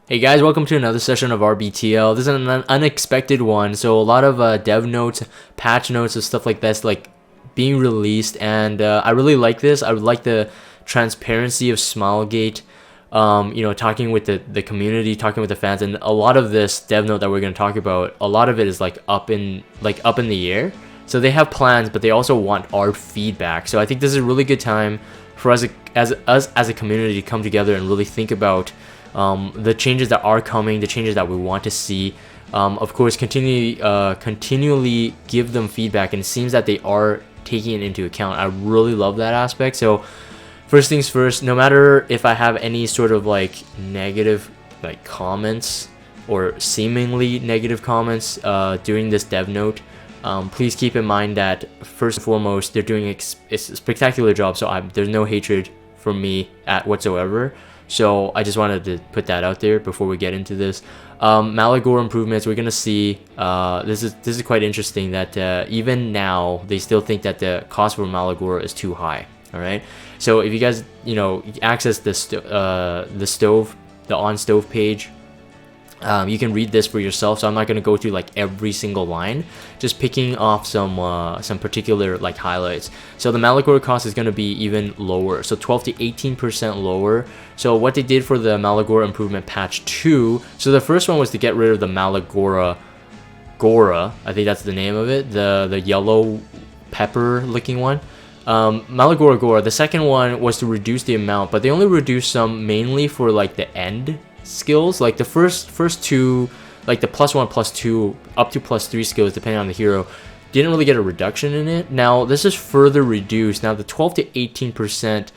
Hey guys, welcome to another session of RBTL. This is an unexpected one, so a lot of dev notes, patch notes, and stuff like that's like being released, and I really like this. I would like the transparency of Smilegate, talking with the community, talking with the fans, and a lot of this dev note that we're going to talk about, a lot of it is like up in the air. So they have plans, but they also want our feedback. So I think this is a really good time for us as a community to come together and really think about the changes that are coming, the changes that we want to see. Of course, continually give them feedback, and it seems that they are taking it into account. I really love that aspect. So first things first, no matter if I have any sort of like negative like comments or seemingly negative comments during this dev note, please keep in mind that first and foremost, they're doing a spectacular job, so there's no hatred from me whatsoever. So I just wanted to put that out there before we get into this. Molagora improvements, we're gonna see. This is quite interesting that even now they still think that the cost for Molagora is too high. All right. So if you guys access the on stove page, you can read this for yourself. So I'm not gonna go through like every single line, just picking off some particular like highlights. So the Molagora cost is gonna be even lower, so 12 to 18% lower. So what they did for the Molagora improvement patch 2, so the first one was to get rid of the Molagora Gora, I think that's the name of it, the yellow pepper looking one. Molagora Gora. The second one was to reduce the amount, but they only reduced some mainly for like the end skills. Like the first two, like the +1, +2, up to +3 skills depending on the hero, didn't really get a reduction in it. Now this is further reduced. Now the 12 to 18%,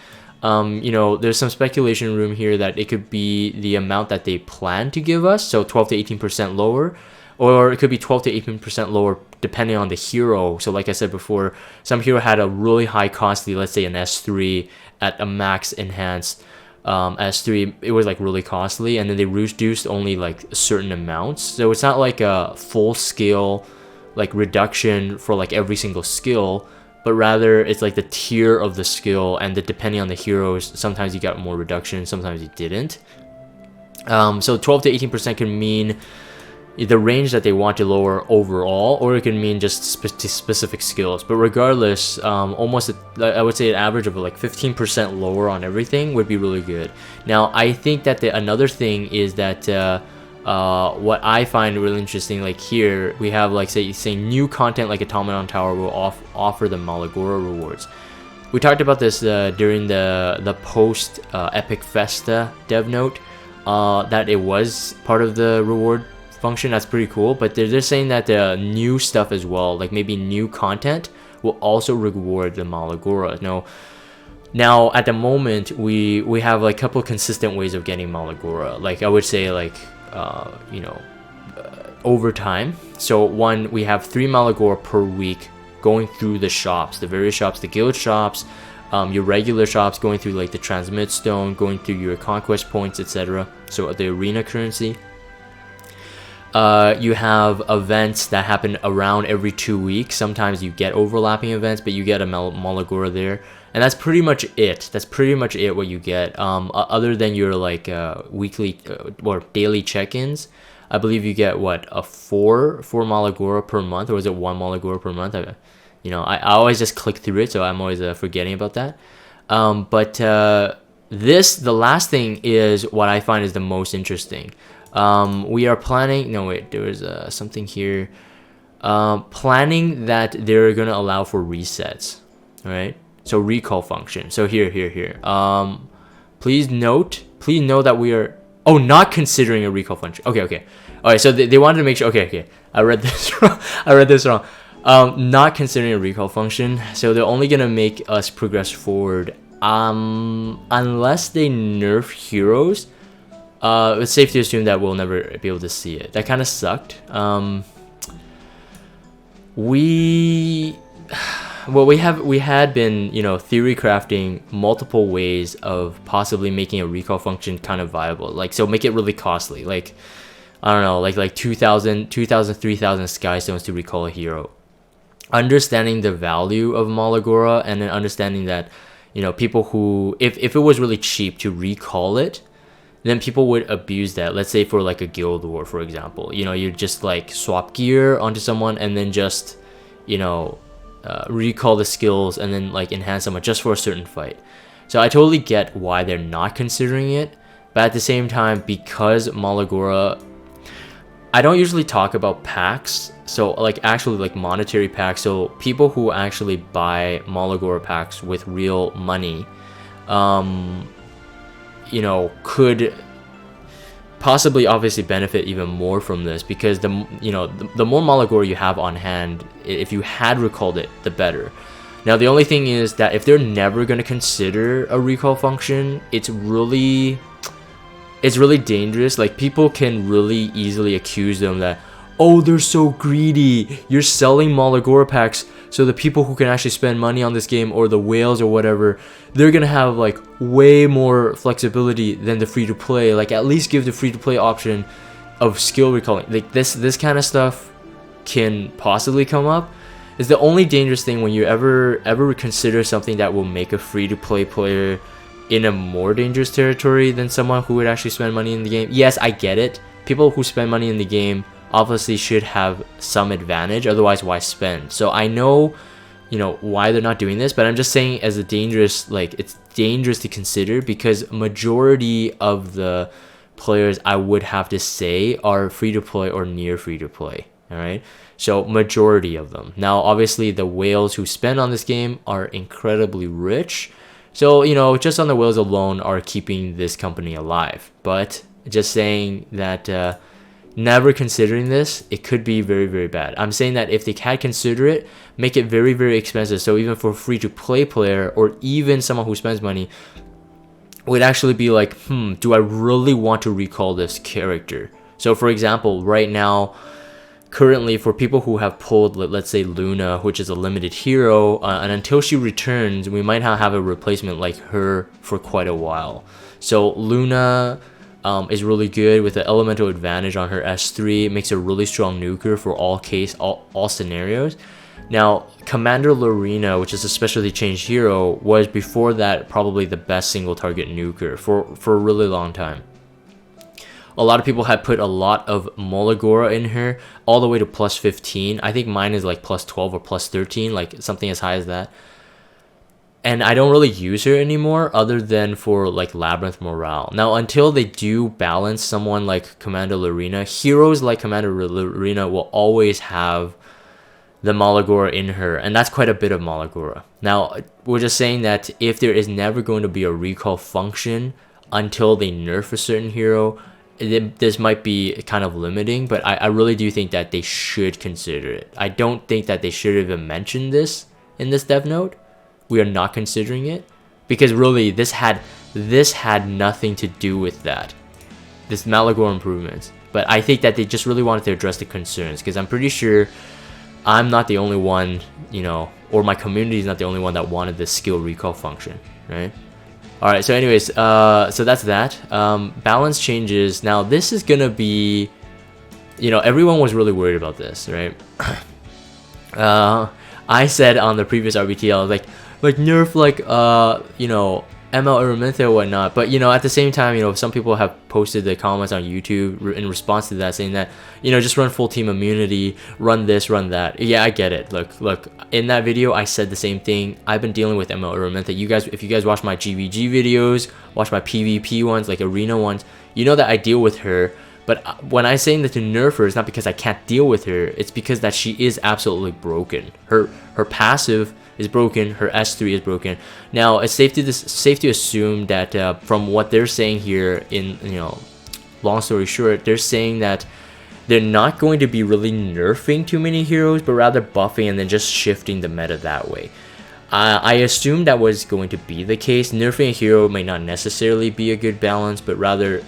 there's some speculation room here that it could be the amount that they plan to give us, so 12 to 18% lower, or it could be 12 to 18% lower depending on the hero. So like I said before, some hero had a really high costly, let's say an S3 at a max enhanced S3, it was like really costly, and then they reduced only like certain amounts. So it's not like a full scale like reduction for like every single skill, but rather it's like the tier of the skill, and depending on the heroes, sometimes you got more reduction, sometimes you didn't. So 12 to 18% can mean the range that they want to lower overall, or it can mean just specific skills. But regardless, almost I would say an average of like 15% lower on everything would be really good. Now I think that another thing is that what I find really interesting, like here we have like say new content like Automaton Tower will offer the Molagora rewards. We talked about this during the post Epic Festa dev note, that it was part of the reward function. That's pretty cool, but they're saying that the new stuff as well, like maybe new content, will also reward the Molagora. Now at the moment we have like a couple consistent ways of getting Molagora. Like I would say like over time. So one, we have 3 Molagora per week going through the shops, the various shops, the guild shops, your regular shops, going through like the transmit stone, going through your conquest points, etc. So the arena currency. You have events that happen around every 2 weeks. Sometimes you get overlapping events, but you get a Molagora there, and that's pretty much it. That's pretty much it what you get. Other than your like weekly or daily check-ins, I believe you get what, a 4 Molagora per month, or is it 1 Molagora per month? I always just click through it, so I'm always forgetting about that. But the last thing is what I find is the most interesting. We are planning, no wait, there was something here, planning that they're gonna allow for resets. All right, so recall function. So here, please note that we are not considering a recall function. Okay, all right, so they wanted to make sure. Okay, I read this wrong. Not considering a recall function, so they're only gonna make us progress forward unless they nerf heroes. It's safe to assume that we'll never be able to see it. That kind of sucked. We had been theory crafting multiple ways of possibly making a recall function kind of viable. Like, so make it really costly. Like, I don't know, like 2,000, 3,000 sky stones to recall a hero. Understanding the value of Molagora, and then understanding that people who, if it was really cheap to recall it, then people would abuse that. Let's say for like a guild war, for example, you know, you just like swap gear onto someone and then just, you know, recall the skills and then like enhance someone just for a certain fight. So I totally get why they're not considering it, but at the same time, because Molagora, I don't usually talk about packs, so like actually like monetary packs, so people who actually buy Molagora packs with real money, you know, could possibly obviously benefit even more from this, because the more Molagora you have on hand, if you had recalled it, the better. Now the only thing is that if they're never going to consider a recall function, it's really dangerous. Like, people can really easily accuse them that, oh, they're so greedy, you're selling Molagora packs so the people who can actually spend money on this game, or the whales or whatever, they're gonna have like way more flexibility than the free-to-play. Like, at least give the free-to-play option of skill recalling. Like, this kind of stuff can possibly come up. It's the only dangerous thing when you ever consider something that will make a free-to-play player in a more dangerous territory than someone who would actually spend money in the game. Yes, I get it. People who spend money in the game obviously should have some advantage, otherwise why spend? So I know, you know, why they're not doing this, but I'm just saying as a dangerous, like, it's dangerous to consider, because majority of the players, I would have to say, are free to play or near free to play. All right, so majority of them. Now obviously the whales who spend on this game are incredibly rich, so, you know, just on the whales alone are keeping this company alive. But just saying that never considering this, it could be very, very bad. I'm saying that if they can consider it, make it very, very expensive. So even for a free-to-play player, or even someone who spends money, would actually be like, do I really want to recall this character? So for example, right now, currently, for people who have pulled, let's say, Luna, which is a limited hero, and until she returns, we might not have a replacement like her for quite a while. So Luna is really good with the elemental advantage on her S3. It makes her a really strong nuker for all scenarios. Now, Commander Lorina, which is a specially changed hero, was before that probably the best single target nuker for a really long time. A lot of people had put a lot of Molagora in her, all the way to plus 15. I think mine is like plus 12 or plus 13, like something as high as that. And I don't really use her anymore, other than for like Labyrinth morale. Now, until they do balance someone like Commander Lorina, heroes like Commander Lorina will always have the Molagora in her, and that's quite a bit of Molagora. Now, we're just saying that if there is never going to be a recall function until they nerf a certain hero, this might be kind of limiting, but I really do think that they should consider it. I don't think that they should even mention this in this dev note. We are not considering it, because really this had nothing to do with that, this Molagora improvements. But I think that they just really wanted to address the concerns, because I'm pretty sure I'm not the only one, you know, or my community is not the only one that wanted this skill recall function, right? Alright, so anyways, so that's that. Balance changes. Now, this is gonna be, you know, everyone was really worried about this, right? I said on the previous RBTL, like nerf, like, you know, ML Araminta or whatnot. But, you know, at the same time, you know, some people have posted the comments on YouTube in response to that, saying that, you know, just run full team immunity, run this, run that. Yeah, I get it. Look, in that video, I said the same thing. I've been dealing with ML Araminta. You guys, if you guys watch my GVG videos, watch my PvP ones, like arena ones, you know that I deal with her. But when I'm saying that to nerf her, it's not because I can't deal with her. It's because that she is absolutely broken. Her passive is broken. Her S3 is broken. Now, it's safe to assume that from what they're saying here, in, you know, long story short, they're saying that they're not going to be really nerfing too many heroes, but rather buffing and then just shifting the meta that way. I assumed that was going to be the case. Nerfing a hero may not necessarily be a good balance, but rather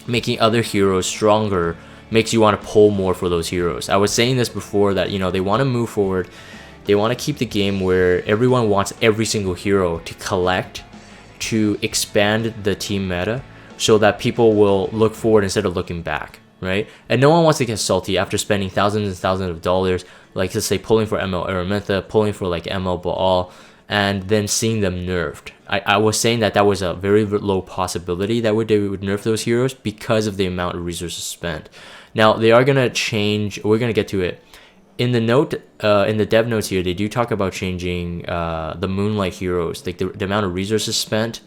making other heroes stronger makes you want to pull more for those heroes. I was saying this before, that, you know, they want to move forward. They want to keep the game where everyone wants every single hero to collect, to expand the team meta, so that people will look forward instead of looking back, right? And no one wants to get salty after spending thousands and thousands of dollars, like, let's say, pulling for ML Araminta, pulling for like ML Baal, and then seeing them nerfed. I was saying that that was a very low possibility that they would nerf those heroes because of the amount of resources spent. Now they are gonna change. We're gonna get to it. In the note, in the dev notes here, they do talk about changing the Moonlight heroes, like the amount of resources spent,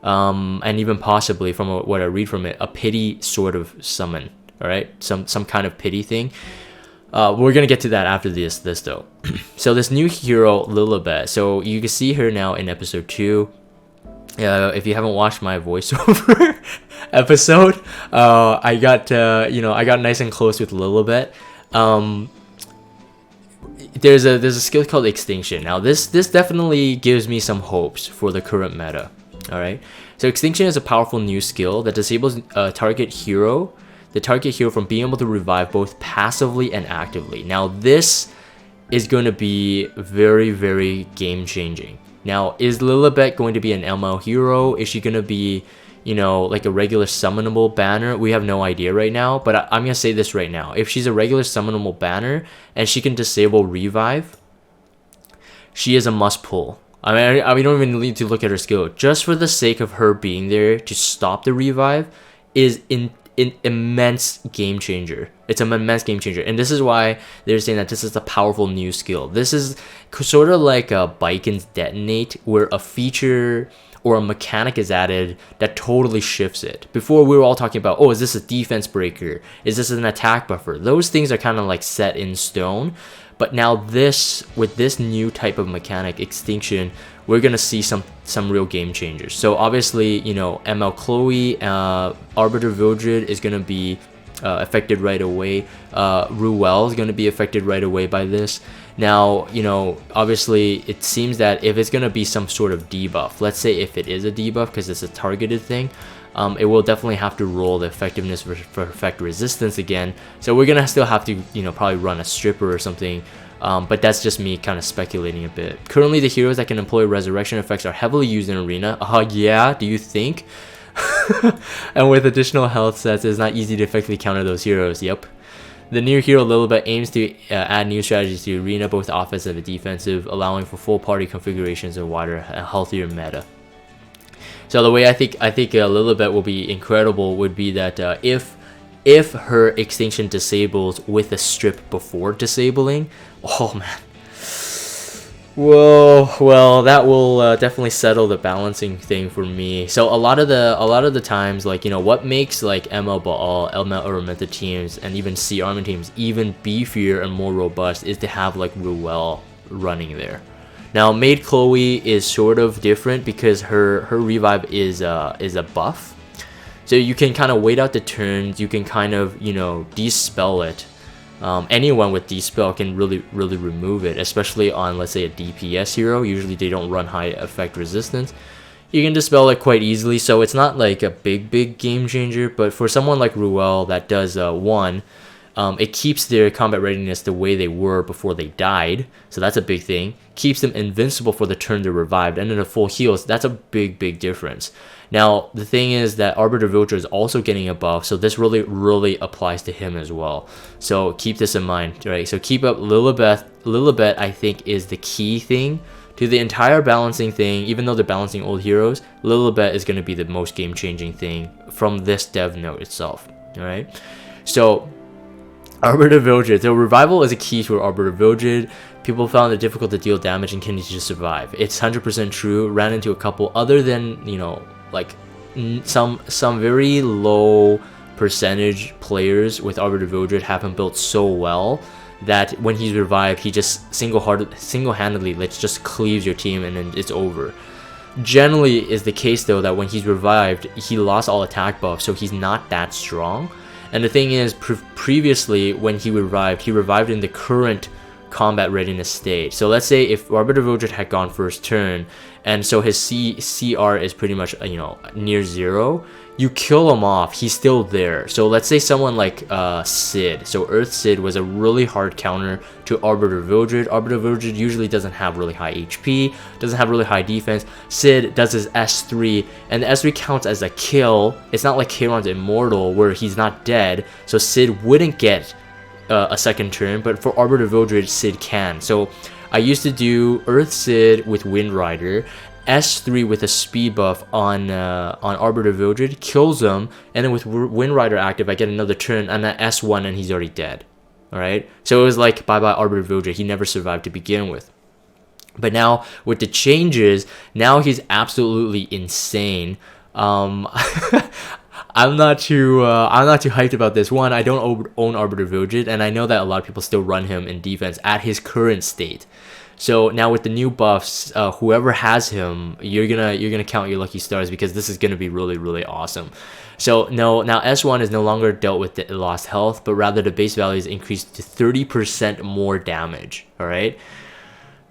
and even possibly, from what I read from it, a pity sort of summon. All right, some kind of pity thing. We're gonna get to that after this though. So this new hero Lilibet. So you can see her now in episode 2. If you haven't watched my voiceover episode, I got I got nice and close with Lilibet. There's a skill called Extinction. Now this definitely gives me some hopes for the current meta. All right, so Extinction is a powerful new skill that disables the target hero from being able to revive both passively and actively. Now this is going to be very, very game changing. Now, is Lilibet going to be an ML hero? Is she going to be, like a regular summonable banner? We have no idea right now, but I'm going to say this right now. If she's a regular summonable banner and she can disable revive, she is a must pull. I mean, we don't even need to look at her skill. Just for the sake of her being there to stop the revive is an immense game changer. It's an immense game changer, and this is why they're saying that this is a powerful new skill. This is sort of like a Biken's Detonate, where a feature or a mechanic is added that totally shifts it. Before, we were all talking about, oh, is this a defense breaker? Is this an attack buffer? Those things are kind of like set in stone. But now with this new type of mechanic, Extinction, we're gonna see some real game changers. So obviously, ML Chloe, Arbiter Vildred is gonna be affected right away. Ruel is gonna be affected right away by this. Now, obviously, it seems that if it's gonna be some sort of debuff, let's say if it is a debuff because it's a targeted thing, it will definitely have to roll the effectiveness for effect resistance again. So we're gonna still have to, probably run a stripper or something. But that's just me kind of speculating a bit. Currently, the heroes that can employ resurrection effects are heavily used in Arena. Yeah, do you think? And with additional health sets, it's not easy to effectively counter those heroes. Yep. The new hero Lilibet aims to add new strategies to Arena, both offensive and defensive, allowing for full party configurations and wider and healthier meta. So the way I think Lilibet will be incredible would be that if her Extinction disables with a strip before disabling, oh man, whoa, well that will definitely settle the balancing thing for me. So a lot of the times, like, what makes like ML Baal, ML Araminta teams, and even C Armin teams even beefier and more robust is to have like Ruel running there. Now, Maid Chloe is sort of different because her revive is a buff. So you can kind of wait out the turns, you can kind of, dispel it. Anyone with dispel can really remove it, especially on, let's say, a DPS hero. Usually they don't run high effect resistance. You can dispel it quite easily, so it's not like a big game changer, but for someone like Ruel that does it keeps their combat readiness the way they were before they died, so that's a big thing. Keeps them invincible for the turn they're revived, and then a full heals. That's a big difference. Now, the thing is that Arbiter Vildred is also getting a buff, so this really applies to him as well. So keep this in mind, right? So keep up Lilibet. Lilibet, I think, is the key thing to the entire balancing thing. Even though they're balancing old heroes, Lilibet is going to be the most game-changing thing from this dev note itself, all right? So Arbiter Vildred. So revival is a key to Arbiter Vildred. People found it difficult to deal damage and continue to survive. It's 100% true. Ran into a couple other than, like some very low percentage players with Arbiter Vildred have him built so well that when he's revived, he just single-handedly just cleaves your team and then it's over. Generally is the case though that when he's revived, he lost all attack buffs, so he's not that strong. And the thing is, previously when he revived in the current combat readiness state. So let's say if Arbiter Vildred had gone first turn, and so his CR is pretty much near 0, you kill him off, he's still there. So let's say someone like Sid. So Earth Sid was a really hard counter to Arbiter Vildred. Arbiter Vildred usually doesn't have really high HP, doesn't have really high defense. Sid does his S3, and the S3 counts as a kill. It's not like Charon's Immortal where he's not dead, so Sid wouldn't get a second turn, but for Arbiter Vildred, Sid can. So I used to do Earth Sid with Wind Rider, S3 with a speed buff on Arbiter Vildred, kills him, and then with Wind Rider active, I get another turn, and at S1, and he's already dead. Alright? So it was like, bye-bye Arbiter Vildred. He never survived to begin with. But now, with the changes, now he's absolutely insane. I'm not too hyped about this. One, I don't own Arbiter Vildred, and I know that a lot of people still run him in defense at his current state. So now with the new buffs, whoever has him, you're gonna count your lucky stars, because this is gonna be really, really awesome. So no, now S1 is no longer dealt with the lost health, but rather the base value is increased to 30% more damage. All right.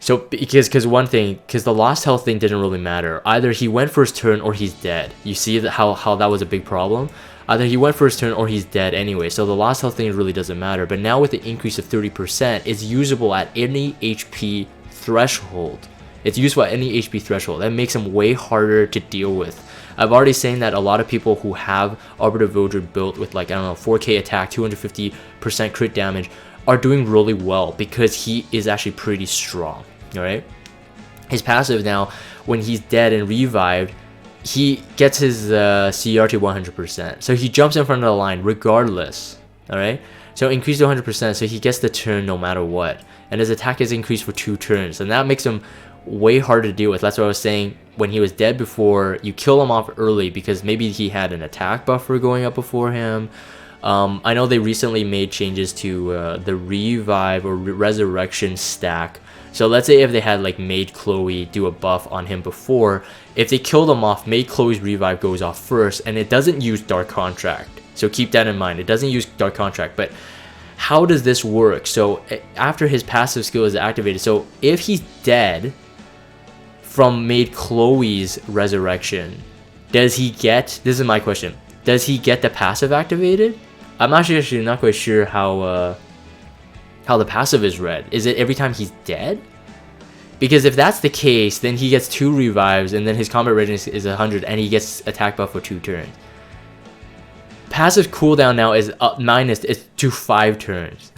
So because the lost health thing didn't really matter. Either he went for his turn or he's dead. You see how that was a big problem? Either he went for his turn or he's dead anyway. So the lost health thing really doesn't matter. But now with the increase of 30%, it's usable at any HP threshold. It's useful at any HP threshold. That makes him way harder to deal with. I've already seen that a lot of people who have Arbiter Vildred built with, like, I don't know, 4k attack, 250% crit damage are doing really well, because he is actually pretty strong. Alright? His passive now, when he's dead and revived, he gets his CR to 100%. So he jumps in front of the line regardless. Alright? So increase to 100%, so he gets the turn no matter what. And his attack is increased for 2 turns. And that makes him way harder to deal with. That's what I was saying. When he was dead before, you kill him off early because maybe he had an attack buffer going up before him. I know they recently made changes to the revive or resurrection stack. So let's say if they had like made Chloe do a buff on him before, if they killed him off, made Chloe's revive goes off first, and it doesn't use Dark Contract. So keep that in mind. It doesn't use Dark Contract. But how does this work? So after his passive skill is activated, so if he's dead from made Chloe's resurrection, does he get, this is my question, does he get the passive activated? I'm actually not quite sure how the passive is read. Is it every time he's dead? Because if that's the case, then he gets 2 revives, and then his combat readiness is 100, and he gets attack buff for 2 turns. Passive cooldown now is minus to 5 turns.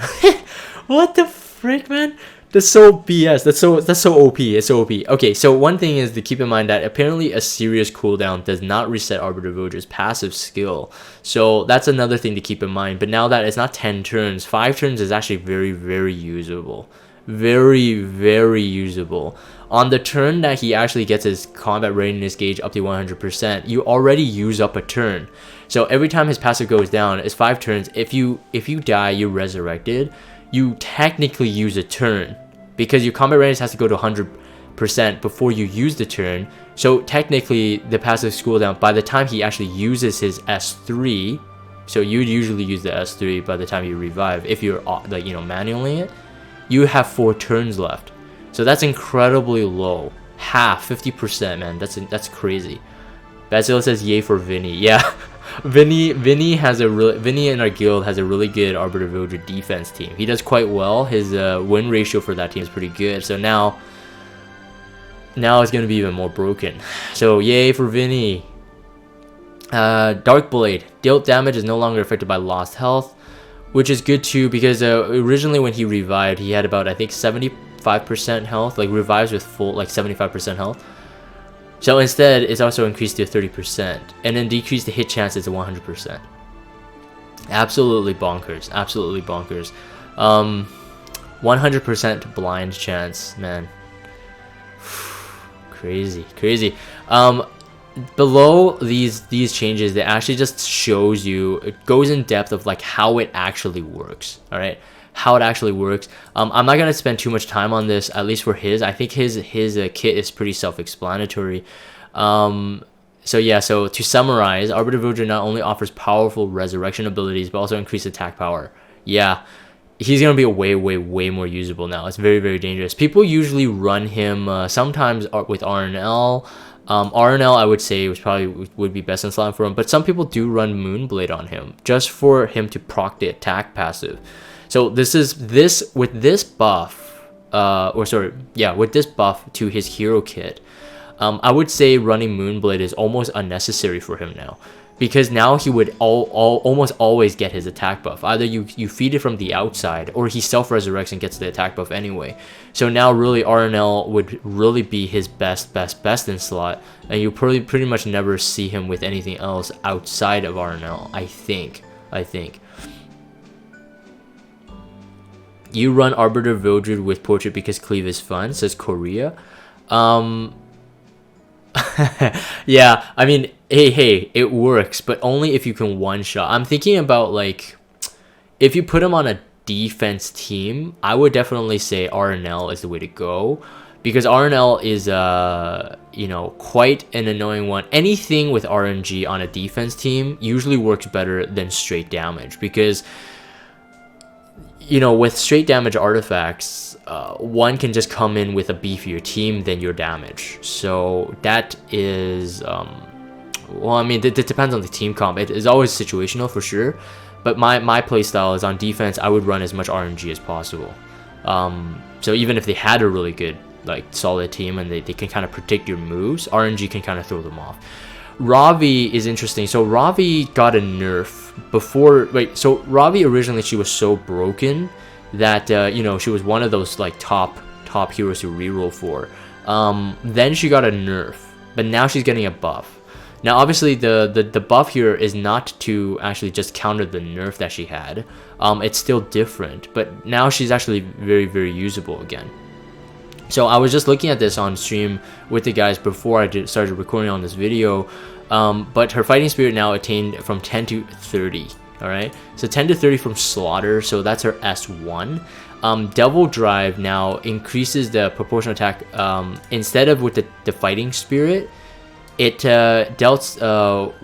What the frick, man? That's so BS. That's so OP. It's so OP. Okay, so one thing is to keep in mind that apparently a serious cooldown does not reset Arbiter Vildred's passive skill. So that's another thing to keep in mind. But now that it's not 10 turns, 5 turns is actually very, very usable. Very, very usable. On the turn that he actually gets his combat readiness gauge up to 100%, you already use up a turn. So every time his passive goes down, it's 5 turns. If you die, you're resurrected. You technically use a turn, because your combat readiness has to go to 100% before you use the turn. So technically, the passive cooldown, by the time he actually uses his S3, so you'd usually use the S3 by the time you revive, if you're like, you know, manually it, you have 4 turns left. So that's incredibly low. Half, 50%, man. That's crazy. Basil says yay for Vinny. Yeah. Vinny in our guild has a really good Arbiter Vildred defense team. He does quite well. His win ratio for that team is pretty good. So now it's going to be even more broken. So yay for Vinny. Darkblade. Dealt damage is no longer affected by lost health, which is good too, because originally when he revived, he had about, I think, 75% health, like revives with full, like 75% health. So instead, it's also increased to 30%, and then decreased the hit chances to 100%. Absolutely bonkers. Absolutely bonkers. 100% blind chance, man. Crazy, crazy. Below these changes, it actually just shows you, it goes in depth of like how it actually works. All right, how it actually works. I'm not gonna spend too much time on this, at least for his. I think his kit is pretty self-explanatory. So yeah, so to summarize, Arbiter Vildred not only offers powerful resurrection abilities, but also increased attack power. Yeah, he's gonna be way more usable now. It's very, very dangerous. People usually run him sometimes with RNL. RNL, I would say, would be best in slot for him, but some people do run Moonblade on him just for him to proc the attack passive. So with this buff to his hero kit, I would say running Moonblade is almost unnecessary for him now, because now he would almost always get his attack buff. Either you feed it from the outside, or he self-resurrects and gets the attack buff anyway. So now really RNL would really be his best in slot, and you pretty much never see him with anything else outside of RNL, I think. You run Arbiter Vildred with Portrait because Cleave is fun, says Korea. Yeah, I mean, hey, it works, but only if you can one-shot. I'm thinking about, like, if you put him on a defense team, I would definitely say RNL is the way to go, because RNL is, you know, quite an annoying one. Anything with RNG on a defense team usually works better than straight damage, because, you know, with straight damage artifacts, one can just come in with a beefier team than your damage. So that is, well, I mean, it depends on the team comp. It is always situational for sure. But my playstyle is on defense, I would run as much RNG as possible. So even if they had a really good, like, solid team and they can kind of predict your moves, RNG can kind of throw them off. Ravi is interesting. So Ravi got a nerf before. Wait, so Ravi originally, she was so broken that you know, she was one of those, like, top heroes to reroll for. Then she got a nerf, but now she's getting a buff. Now obviously the buff here is not to actually just counter the nerf that she had. It's still different, but now she's actually very usable again. So I was just looking at this on stream with the guys before I started recording on this video, but her fighting spirit now attained from 10 to 30. All right, so 10 to 30 from Slaughter, so that's her S1. Devil Drive now increases the proportional attack. Instead of with the fighting spirit, it dealt to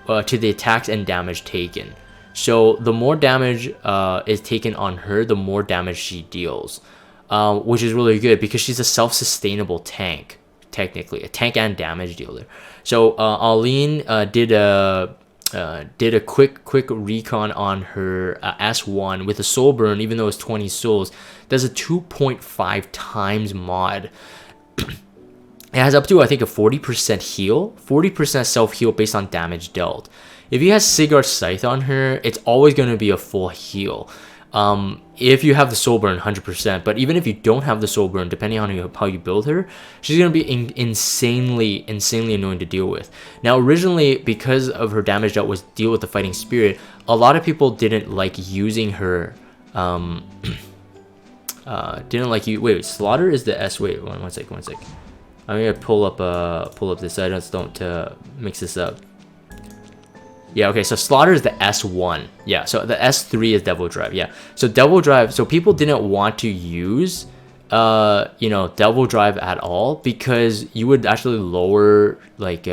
the attacks and damage taken. So the more damage is taken on her, the more damage she deals, which is really good because she's a self-sustainable tank, technically a tank and damage dealer. So Aline did a quick recon on her S1 with a soul burn. Even though it's 20 souls, does a 2.5 times mod. It has up to, I think, a 40% heal, 40% self-heal based on damage dealt. If you have Sigurd's Scythe on her, it's always going to be a full heal. If you have the soul burn, 100%. But even if you don't have the soul burn, depending on how you build her, she's going to be insanely annoying to deal with. Now, originally, because of her damage dealt was deal with the fighting spirit, a lot of people didn't like using her. Wait, Slaughter is the S. Wait, one sec. I'm gonna pull up this. I just don't mix this up. Yeah, okay, so Slaughter is the S1. Yeah, so the S3 is Devil Drive. Yeah, so Devil Drive, so people didn't want to use, you know, Devil Drive at all because you would actually lower, like,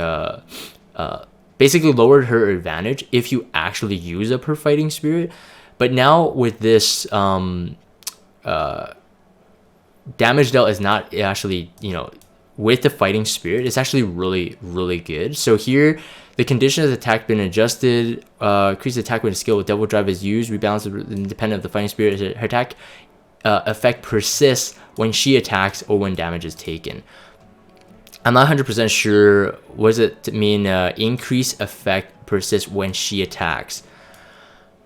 basically lower her advantage if you actually use up her fighting spirit. But now with this, damage dealt is not actually, you know, with the fighting spirit, it's actually really good. So here, the condition of the attack been adjusted. Increase the attack when skill with Devil Drive is used. Rebalance independent of the fighting spirit. Her attack effect persists when she attacks or when damage is taken. I'm not 100% sure. What does it mean? Increase effect persists when she attacks.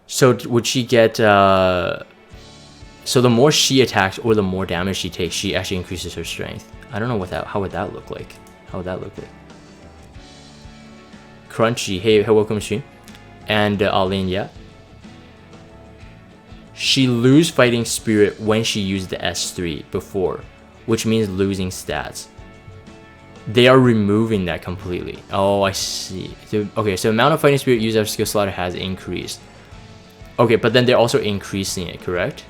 So would she get? So the more she attacks or the more damage she takes, she actually increases her strength. I don't know what that. How would that look like? Crunchy, hey, welcome stream. And Aline, yeah. She lose fighting spirit when she used the S3 before, which means losing stats. They are removing that completely. Oh, I see. So, okay, so the amount of fighting spirit used after skill Slaughter has increased. Okay, but then they're also increasing it, correct?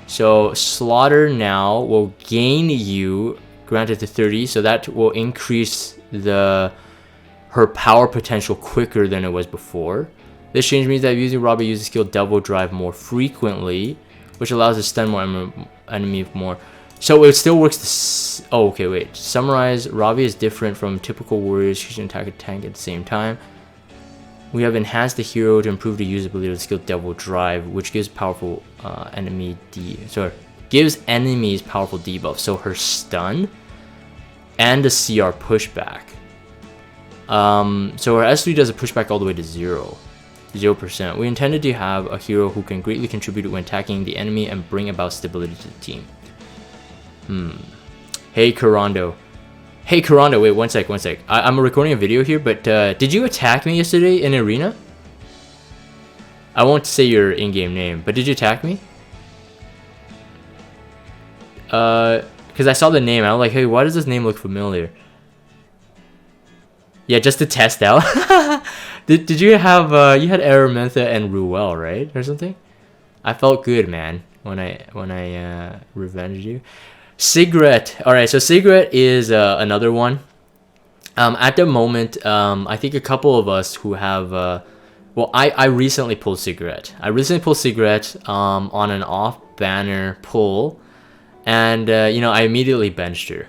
So Slaughter now will gain you granted to 30, so that will increase her power potential quicker than it was before. This change means that using Robbie uses skill Devil Drive more frequently, which allows to stun more enemy more. So it still works. Oh, okay, wait. To summarize, Robbie is different from typical warriors who can attack a tank at the same time. We have enhanced the hero to improve the usability of the skill Devil Drive, which gives powerful gives enemies powerful debuff. So her stun and the CR pushback. So our S3 does a pushback all the way to 0%. We intended to have a hero who can greatly contribute when attacking the enemy and bring about stability to the team. Hey Kurando. Wait, one sec. I'm recording a video here, but did you attack me yesterday in arena? I won't say your in-game name, but did you attack me? Because I saw the name, I was like, hey, why does this name look familiar? Yeah, just to test out. Did you have you had Aramentha and Ruel, right, or something? I felt good, man, when I revenged you. Sigret. All right, so Sigret is another one. At the moment, I think a couple of us who have well, I recently pulled Sigret. On an off-banner pull, and you know, I immediately benched her,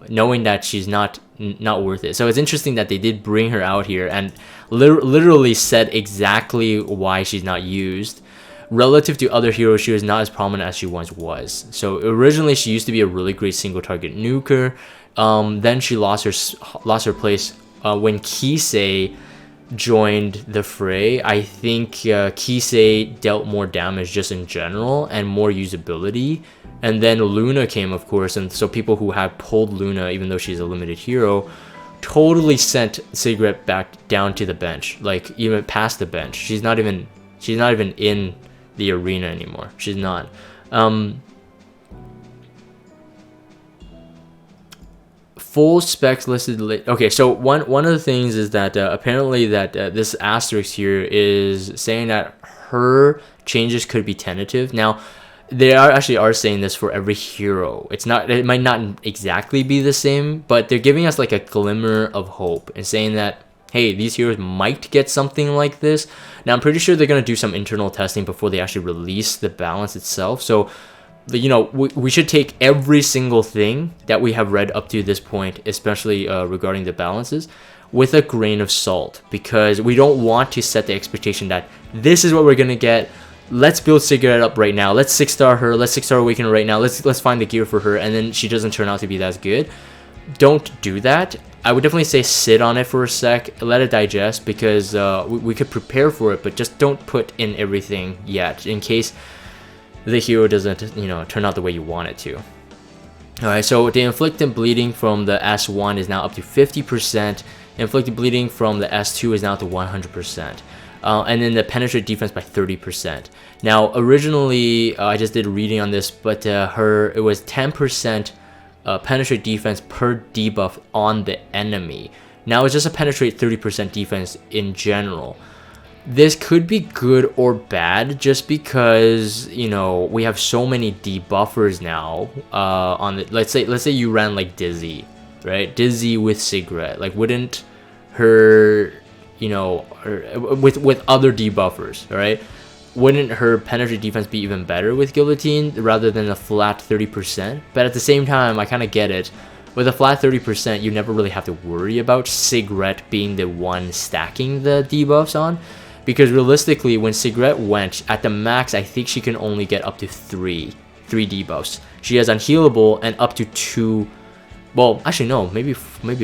knowing that she's not worth it. So it's interesting that they did bring her out here and literally said exactly why she's not used. Relative to other heroes, she was not as prominent as she once was. So originally she used to be a really great single target nuker. Then she lost her place when Kisei joined the fray. I think Kisei dealt more damage just in general and more usability. And then Luna came, of course, and so people who had pulled Luna, even though she's a limited hero, totally sent Sigret back down to the bench, like even past the bench. She's not even in the arena anymore. She's not. Full specs listed. Okay, so one of the things is that apparently that this asterisk here is saying that her changes could be tentative. Now, they are saying this for every hero. It might not exactly be the same, but they're giving us like a glimmer of hope and saying that, hey, these heroes might get something like this. Now, I'm pretty sure they're going to do some internal testing before they actually release the balance itself. So, you know, we should take every single thing that we have read up to this point, especially regarding the balances, with a grain of salt, because we don't want to set the expectation that this is what we're going to get. Let's build Sigurd up right now. Let's 6-star her. Let's 6-star Awaken her right now. Let's find the gear for her, and then she doesn't turn out to be that good. Don't do that. I would definitely say sit on it for a sec, let it digest, because we could prepare for it, but just don't put in everything yet, in case the hero doesn't, you know, turn out the way you want it to. Alright, so the inflicted bleeding from the S1 is now up to 50%. Inflicted bleeding from the S2 is now up to 100%. And then the penetrate defense by 30%. Now, originally, I just did a reading on this, but it was 10% penetrate defense per debuff on the enemy. Now it's just a penetrate 30% defense in general. This could be good or bad, just because, you know, we have so many debuffers now. On the let's say you ran like Dizzy, right? Dizzy with Sigret, like wouldn't her, you know, with other debuffers, right? Wouldn't her penetrate defense be even better with Guillotine rather than a flat 30%? But at the same time, I kind of get it. With a flat 30%, you never really have to worry about Sigret being the one stacking the debuffs on. Because realistically, when Sigret went, at the max, I think she can only get up to 3 debuffs. She has Unhealable and up to 2... Well, actually no, maybe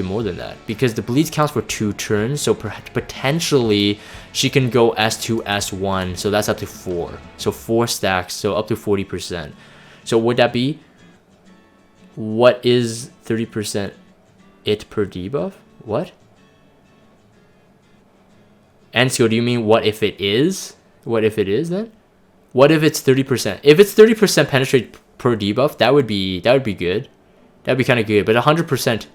more than that, because the bleeds counts for 2 turns, so potentially she can go S2, S1, so that's up to 4. So 4 stacks, so up to 40%. So would that be? What is 30% it per debuff? What? And so do you mean what if it is? What if it is then? What if it's 30%? If it's 30% penetrate per debuff, that would be good. That'd be kind of good. But 100%,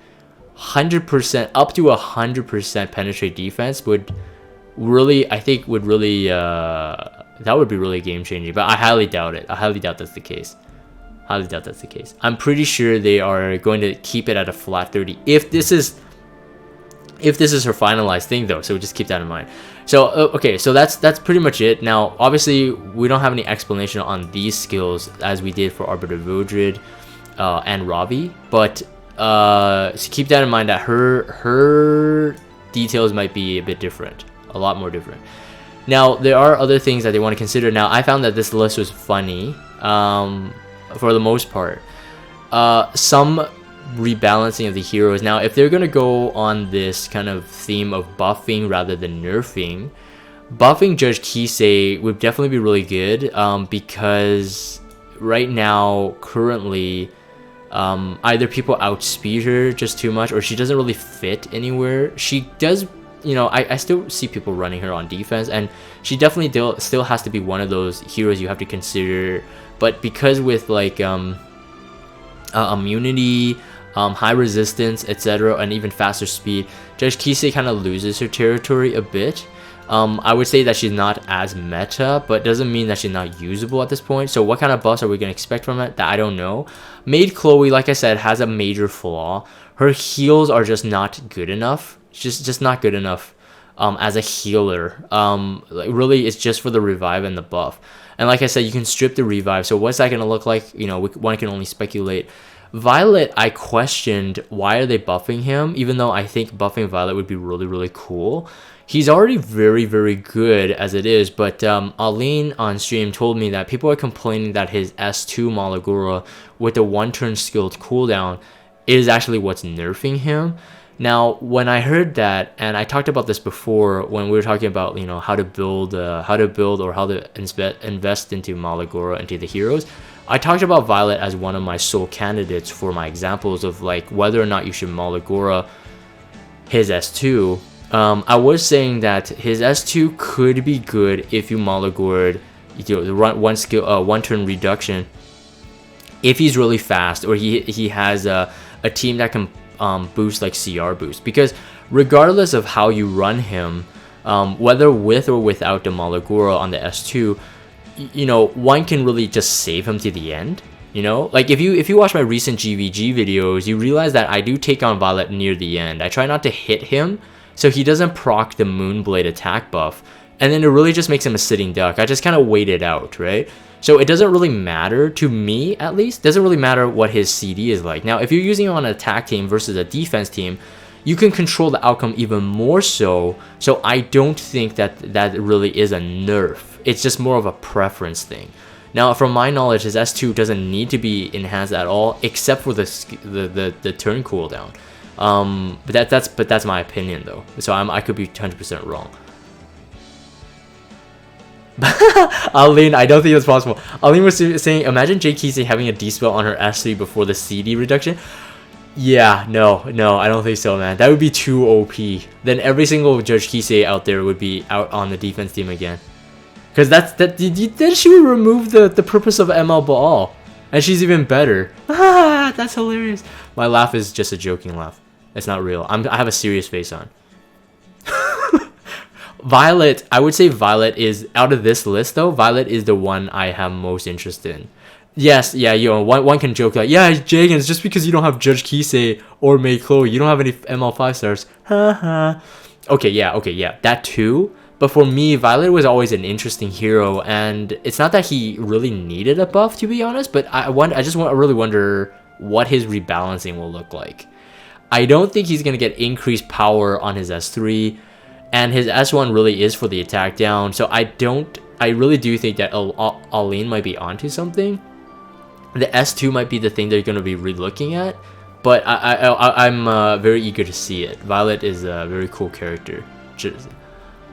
up to 100% penetrate defense would really, I think would really, that would be really game changing. But I highly doubt it. I highly doubt that's the case. Highly doubt that's the case. I'm pretty sure they are going to keep it at a flat 30. If this is her finalized thing though, so just keep that in mind. So okay, so that's pretty much it. Now obviously we don't have any explanation on these skills as we did for Arbiter Vodrid and Ravi, but so keep that in mind that her details might be a bit different, a lot more different. Now there are other things that they want to consider. Now I found that this list was funny for the most part. Some rebalancing of the heroes. Now, if they're gonna go on this kind of theme of buffing rather than nerfing, buffing Judge Kisei would definitely be really good, because right now, currently, either people outspeed her just too much, or she doesn't really fit anywhere. She does, you know, I still see people running her on defense, and she definitely still has to be one of those heroes you have to consider. But because with like immunity, high resistance, etc., and even faster speed, Judge Kisei kind of loses her territory a bit. I would say that she's not as meta, but doesn't mean that she's not usable at this point. So what kind of buffs are we going to expect from it? That I don't know. Maid Chloe, like I said, has a major flaw. Her heals are just not good enough. Just not good enough as a healer. Like really, it's just for the revive and the buff. And like I said, you can strip the revive. So what's that going to look like? You know, one can only speculate. Violet, I questioned why are they buffing him, even though I think buffing Violet would be really, really cool. He's already very, very good as it is, but Aline on stream told me that people are complaining that his S2 Molagora with the one-turn skilled cooldown is actually what's nerfing him. Now, when I heard that, and I talked about this before when we were talking about, you know, how to build or how to invest into Molagora, into the heroes, I talked about Violet as one of my sole candidates for my examples of like whether or not you should Molagora his S2. I was saying that his S2 could be good if you Molagored, you know, the one turn reduction, if he's really fast, or he has a team that can boost like CR boost. Because regardless of how you run him, whether with or without the Molagora on the S2, you know, one can really just save him to the end. You know, like if you watch my recent GVG videos, you realize that I do take on Violet near the end. I try not to hit him so he doesn't proc the Moonblade attack buff, and then it really just makes him a sitting duck. I just kind of wait it out, right? So it doesn't really matter, to me at least, doesn't really matter what his CD is like. Now, if you're using him on an attack team versus a defense team, you can control the outcome even more so. So I don't think that really is a nerf. It's just more of a preference thing. Now, from my knowledge, his S2 doesn't need to be enhanced at all, except for the turn cooldown. But that's my opinion though. So I could be 100% wrong. Aline, I don't think it's possible. Aline was saying, imagine Jade Kisei having a D-spell on her S3 before the CD reduction. Yeah, no, I don't think so, man. That would be too OP. Then every single Judge Kisei out there would be out on the defense team again. Because then she would remove the purpose of ML Ball. And she's even better. Ah, that's hilarious. My laugh is just a joking laugh. It's not real. I have a serious face on. Violet, I would say Violet is, out of this list though, Violet is the one I have most interest in. Yes, yeah, you know, one can joke like, yeah, Jagan, just because you don't have Judge Kisei or Maid Chloe, you don't have any ML 5 stars. Haha. Okay, yeah, that too. But for me, Violet was always an interesting hero, and it's not that he really needed a buff, to be honest, but I really wonder what his rebalancing will look like. I don't think he's going to get increased power on his S3, and his S1 really is for the attack down, so I really do think that Aline might be onto something. The S2 might be the thing they're going to be re-looking at, but I'm very eager to see it. Violet is a very cool character.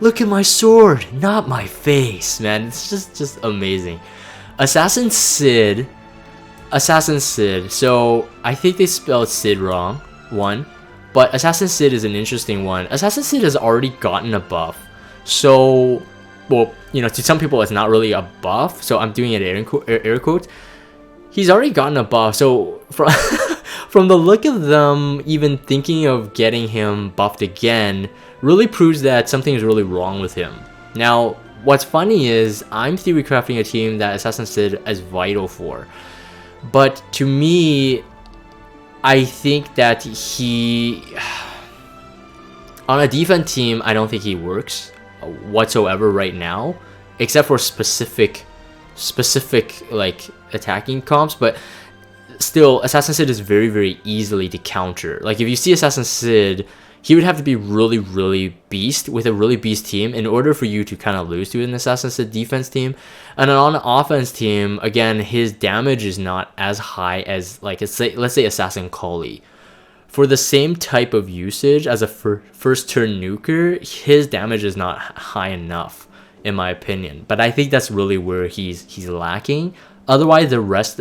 Look at my sword, not my face, man. It's just amazing. Assassin Sid. So I think they spelled Sid wrong, one. But Assassin Sid is an interesting one. Assassin Sid has already gotten a buff. So, well, you know, to some people it's not really a buff. So I'm doing it air quotes. He's already gotten a buff. So from the look of them even thinking of getting him buffed again really proves that something is really wrong with him. Now, what's funny is I'm theory crafting a team that Assassin Sid is vital for. But to me, I think that he, on a defense team, I don't think he works whatsoever right now, except for specific like attacking comps. But still, Assassin Sid is very, very easily to counter. Like if you see Assassin Sid, he would have to be really, really beast with a really beast team in order for you to kind of lose to an Assassin's defense team. And on an offense team, again, his damage is not as high as, like, let's say Assassin Kali. For the same type of usage as a first turn nuker, his damage is not high enough, in my opinion. But I think that's really where he's lacking. Otherwise, the rest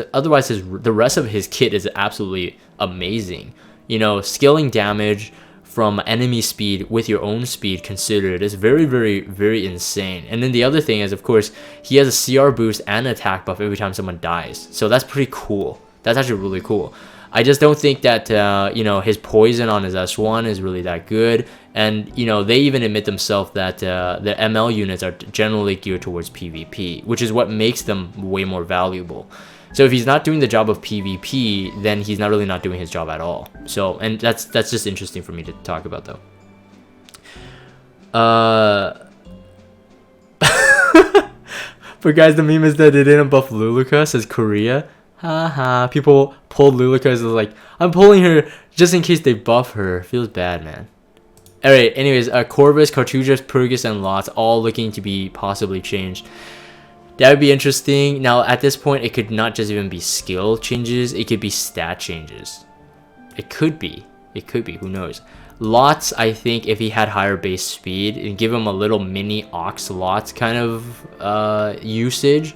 of his kit is absolutely amazing. You know, scaling damage from enemy speed with your own speed considered is very, very, very insane. And then the other thing is, of course, he has a CR boost and attack buff every time someone dies. So that's pretty cool. That's actually really cool. I just don't think that, you know, his poison on his S1 is really that good. And, you know, they even admit themselves that the ML units are generally geared towards PvP, which is what makes them way more valuable. So if he's not doing the job of PvP, then he's not really not doing his job at all. So, and that's just interesting for me to talk about, though. But guys, the meme is that they didn't buff Luluka, says Korea. Haha, people pulled Luluka as like, I'm pulling her just in case they buff her. Feels bad, man. Alright, anyways, Corvus, Cartujas, Purgus, and Lots all looking to be possibly changed. That would be interesting. Now, at this point, it could not just even be skill changes. It could be stat changes. It could be. It could be. Who knows? Lots, I think, if he had higher base speed and give him a little mini Ox Lots kind of usage,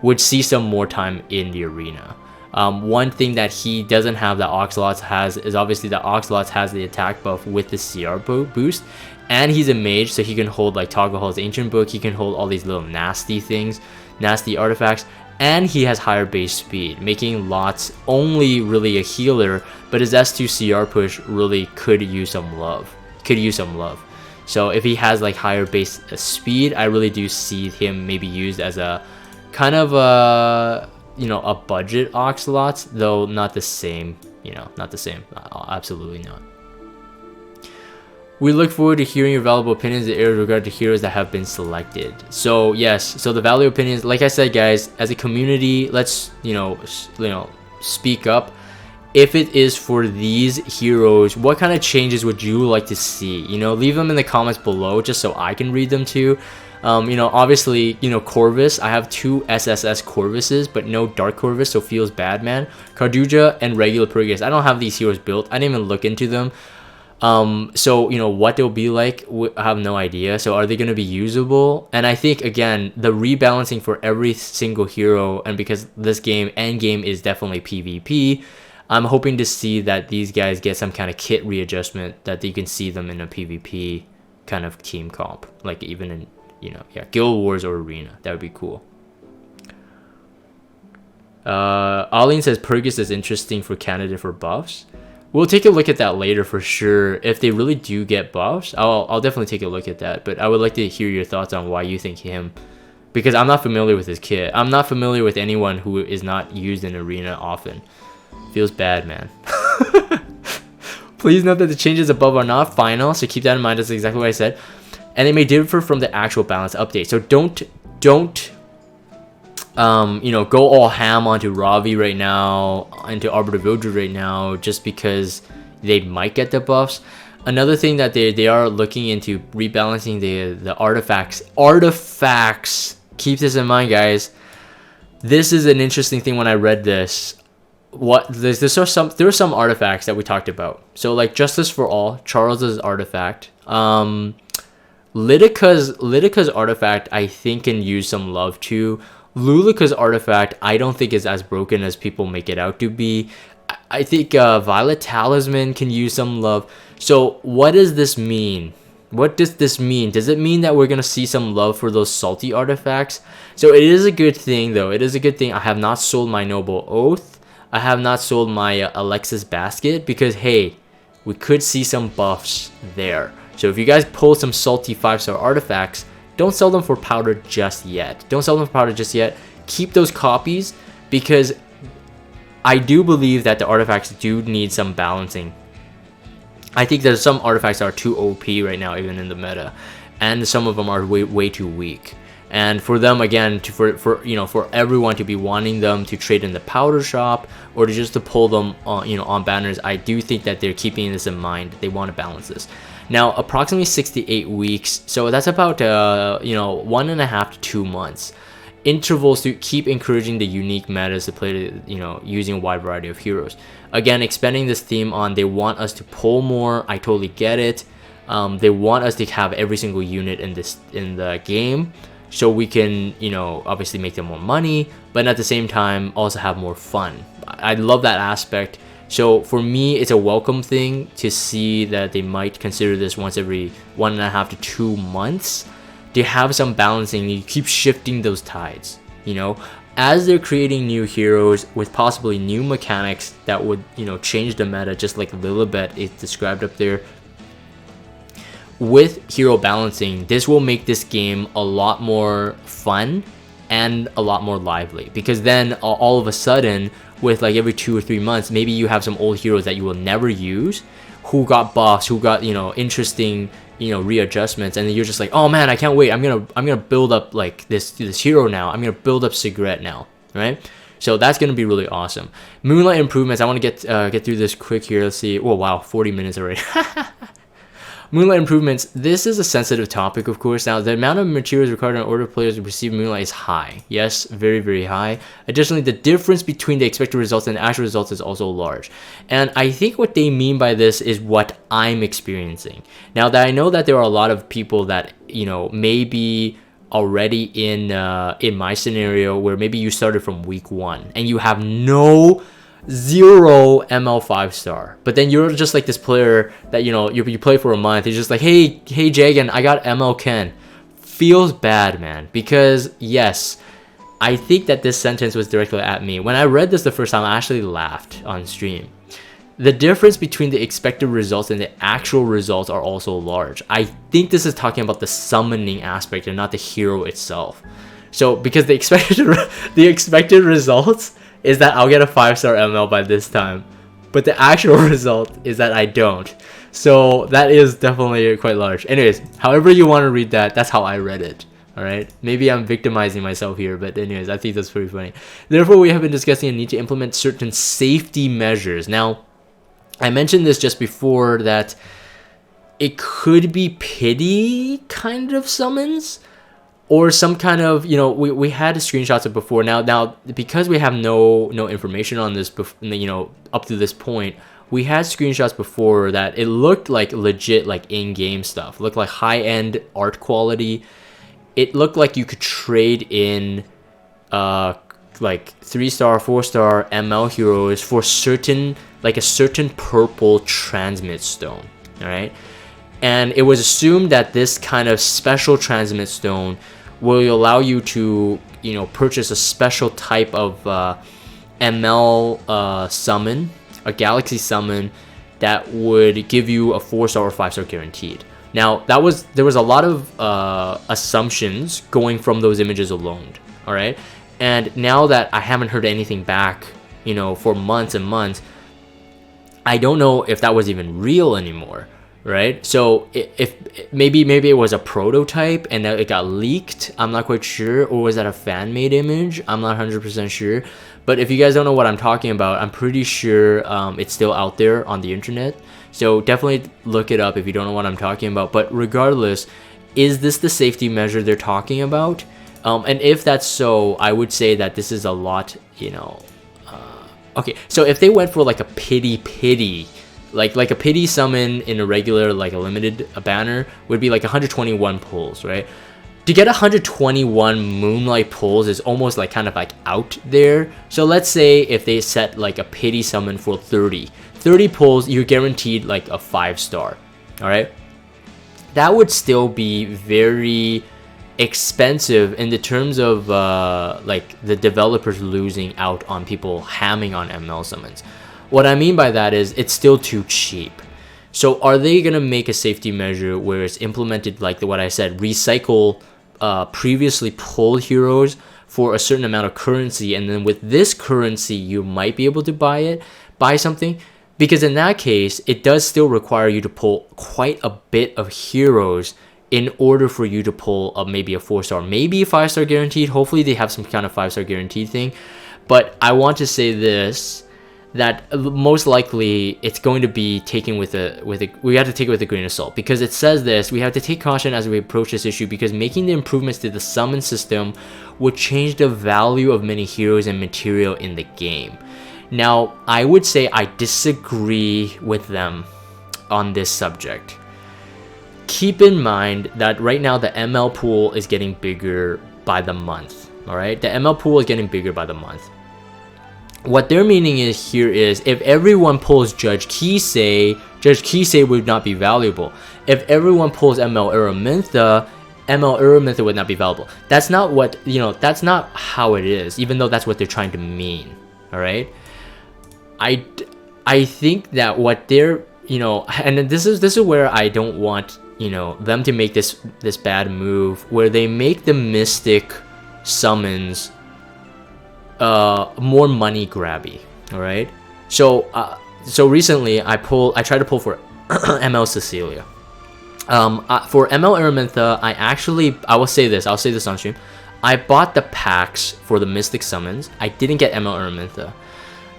would see some more time in the arena. One thing that he doesn't have that Oxlots has is obviously that Oxlots has the attack buff with the CR boost. And he's a mage, so he can hold like Toggle Hall's Ancient Book. He can hold all these little nasty things, nasty artifacts. And he has higher base speed, making Lots only really a healer. But his S2 CR push really could use some love. So if he has like higher base speed, I really do see him maybe used as a kind of a, you know, a budget Oxlots, though not the same, you know, not the same. Absolutely not. We look forward to hearing your valuable opinions in regard to heroes that have been selected. So yes, so the valuable opinions, like I said, guys, as a community, let's you know speak up. If it is for these heroes, what kind of changes would you like to see? You know, leave them in the comments below just so I can read them too. You know, obviously, you know, Corvus, I have 2 SSS Corvuses, but no Dark Corvus, so feels bad, man. Carduja and regular Purgus, I don't have these heroes built. I didn't even look into them. So, you know, what they'll be like, I have no idea. So are they going to be usable? And I think, again, the rebalancing for every single hero, and because this game, endgame, is definitely PvP, I'm hoping to see that these guys get some kind of kit readjustment, that you can see them in a PvP kind of team comp, like even in, you know, yeah, Guild Wars or Arena. That would be cool. Aline says Purgus is interesting for candidate for buffs. We'll take a look at that later for sure. If they really do get buffs, I'll definitely take a look at that. But I would like to hear your thoughts on why you think him, because I'm not familiar with his kit. I'm not familiar with anyone who is not used in Arena often. Feels bad, man. Please note that the changes above are not final, so keep that in mind. That's exactly what I said. And they may differ from the actual balance update. So don't you know, go all ham onto Ravi right now, into Arbiter Vildred right now, just because they might get the buffs. Another thing that they are looking into rebalancing the artifacts. Artifacts. Keep this in mind, guys. This is an interesting thing when I read this. There were some artifacts that we talked about. So like Justice for All, Charles's artifact. Lydica's artifact, I think, can use some love too. Luluka's artifact, I don't think is as broken as people make it out to be. I think Violet Talisman can use some love. So what does this mean? What does this mean? Does it mean that we're going to see some love for those salty artifacts? So it is a good thing, though. It is a good thing. I have not sold my Noble Oath. I have not sold my Alexis Basket because, hey, we could see some buffs there. So if you guys pull some salty 5-star artifacts, don't sell them for powder just yet. Don't sell them for powder just yet. Keep those copies, because I do believe that the artifacts do need some balancing. I think there's some artifacts that are too OP right now, even in the meta, and some of them are way too weak. And for them, again, for you know, for everyone to be wanting them to trade in the powder shop or to just to pull them on, you know, on banners, I do think that they're keeping this in mind. They want to balance this. Now, approximately 68 weeks, so that's about you know, 1.5 to 2 months intervals to keep encouraging the unique metas to play, you know, using a wide variety of heroes. Again, expanding this theme on, they want us to pull more. I totally get it. They want us to have every single unit in the game, so we can, you know, obviously make them more money, but at the same time also have more fun. I love that aspect. So for me, it's a welcome thing to see that they might consider this once every 1.5 to 2 months to have some balancing. You keep shifting those tides, you know, as they're creating new heroes with possibly new mechanics that would, you know, change the meta, just like Lilibet is described up there. With hero balancing, this will make this game a lot more fun and a lot more lively, because then all of a sudden, with like every 2 or 3 months, maybe you have some old heroes that you will never use who got buffs, who got, you know, interesting, you know, readjustments, and then you're just like, oh man, I can't wait. I'm gonna build up like this hero now. I'm gonna build up Cigarette now, right? So that's gonna be really awesome. Moonlight Improvements. I want to get through this quick here. Let's see. Oh wow, 40 minutes already. Moonlight Improvements. This is a sensitive topic, of course. Now, the amount of materials required in order for players to receive Moonlight is high. Yes, very, very high. Additionally, the difference between the expected results and the actual results is also large. And I think what they mean by this is what I'm experiencing. Now, that I know that there are a lot of people that, you know, maybe already in my scenario where maybe you started from week 1 and you have zero ML 5-star, but then you're just like this player that, you know, you play for a month. He's just like, hey Jagan, I got ML Ken. Feels bad, man, because yes, I think that this sentence was directly at me. When I read this the first time, I actually laughed on stream. The difference between the expected results and the actual results are also large. I think this is talking about the summoning aspect and not the hero itself. So because the expected results is that I'll get a 5-star ML by this time, but the actual result is that I don't. So that is definitely quite large. Anyways, however you want to read that, that's how I read it. Alright, maybe I'm victimizing myself here, but anyways, I think that's pretty funny. Therefore, we have been discussing a need to implement certain safety measures. Now, I mentioned this just before that it could be pity kind of summons, or some kind of, you know, we had screenshots of before. Now because we have no information on this, you know, up to this point, we had screenshots before that it looked like legit, like in-game stuff. It looked like high-end art quality. It looked like you could trade in like 3-star, 4-star ML heroes for certain, like a certain purple transmit stone. All right, and it was assumed that this kind of special transmit stone will allow you to, you know, purchase a special type of ML summon, a galaxy summon that would give you a 4-star or 5-star guaranteed. Now, there was a lot of assumptions going from those images alone. All right, and now that I haven't heard anything back, you know, for months and months, I don't know if that was even real anymore. Right, so if maybe it was a prototype and it got leaked, I'm not quite sure, or was that a fan-made image? I'm not 100% sure. But if you guys don't know what I'm talking about, I'm pretty sure it's still out there on the internet. So definitely look it up if you don't know what I'm talking about. But regardless, is this the safety measure they're talking about? And if that's so, I would say that this is a lot, you know. Okay, so if they went for like a pity. Like a pity summon in a regular, like a limited banner would be like 121 pulls, right? To get 121 Moonlight pulls is almost like kind of like out there. So let's say if they set like a pity summon for 30 pulls, you're guaranteed like a 5-star. All right, that would still be very expensive in the terms of like the developers losing out on people hamming on ML summons. What I mean by that is it's still too cheap. So are they going to make a safety measure where it's implemented like what I said, recycle previously pulled heroes for a certain amount of currency, and then with this currency you might be able to buy something? Because in that case, it does still require you to pull quite a bit of heroes in order for you to pull up maybe a 4-star, maybe a 5-star guaranteed. Hopefully they have some kind of 5-star guaranteed thing. But I want to say this, that most likely it's going to be taken with a we have to take it with a grain of salt, because it says this: we have to take caution as we approach this issue, because making the improvements to the summon system would change the value of many heroes and material in the game. Now, I would say I disagree with them on this subject. Keep in mind that right now the ML pool is getting bigger by the month. All right, the ML pool is getting bigger by the month. What their meaning is here is, if everyone pulls Judge Kisei would not be valuable. If everyone pulls ML Araminta, ML Araminta would not be valuable. That's not what, that's not how it is, even though that's what they're trying to mean. All right, I think that what they're, and this is where I don't want, them to make this bad move where they make the mystic summons more money grabby. All right, so recently I tried to pull for ML Cecilia. For ML Araminta, I'll say this on stream, I bought the packs for the mystic summons. I didn't get ML Araminta.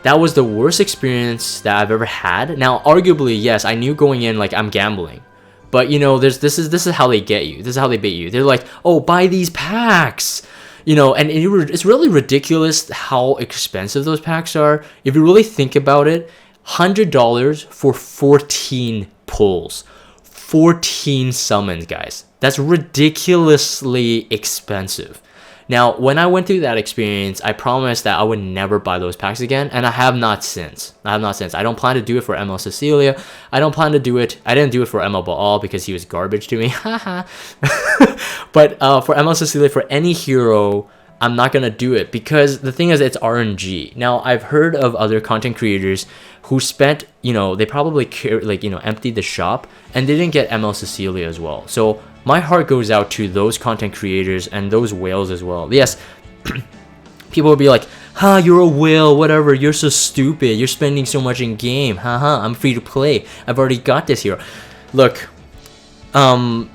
That was the worst experience that I've ever had. Now, arguably, yes, I knew going in, like, I'm gambling. But, this is how they get you. This is how they bait you. They're like, oh, buy these packs. And it's really ridiculous how expensive those packs are. If you really think about it, $100 for 14 pulls. 14 summons, guys. That's ridiculously expensive. Now, when I went through that experience, I promised that I would never buy those packs again, and I have not since. I don't plan to do it for ML Cecilia. I didn't do it for ML Baal because he was garbage to me. But for ML Cecilia, for any hero, I'm not gonna do it, because the thing is, it's RNG. Now, I've heard of other content creators who spent, they probably emptied the shop and they didn't get ML Cecilia as well. So my heart goes out to those content creators and those whales as well. Yes, people will be like, you're a whale, whatever, you're so stupid, you're spending so much in game, I'm free to play, I've already got this hero. Look, to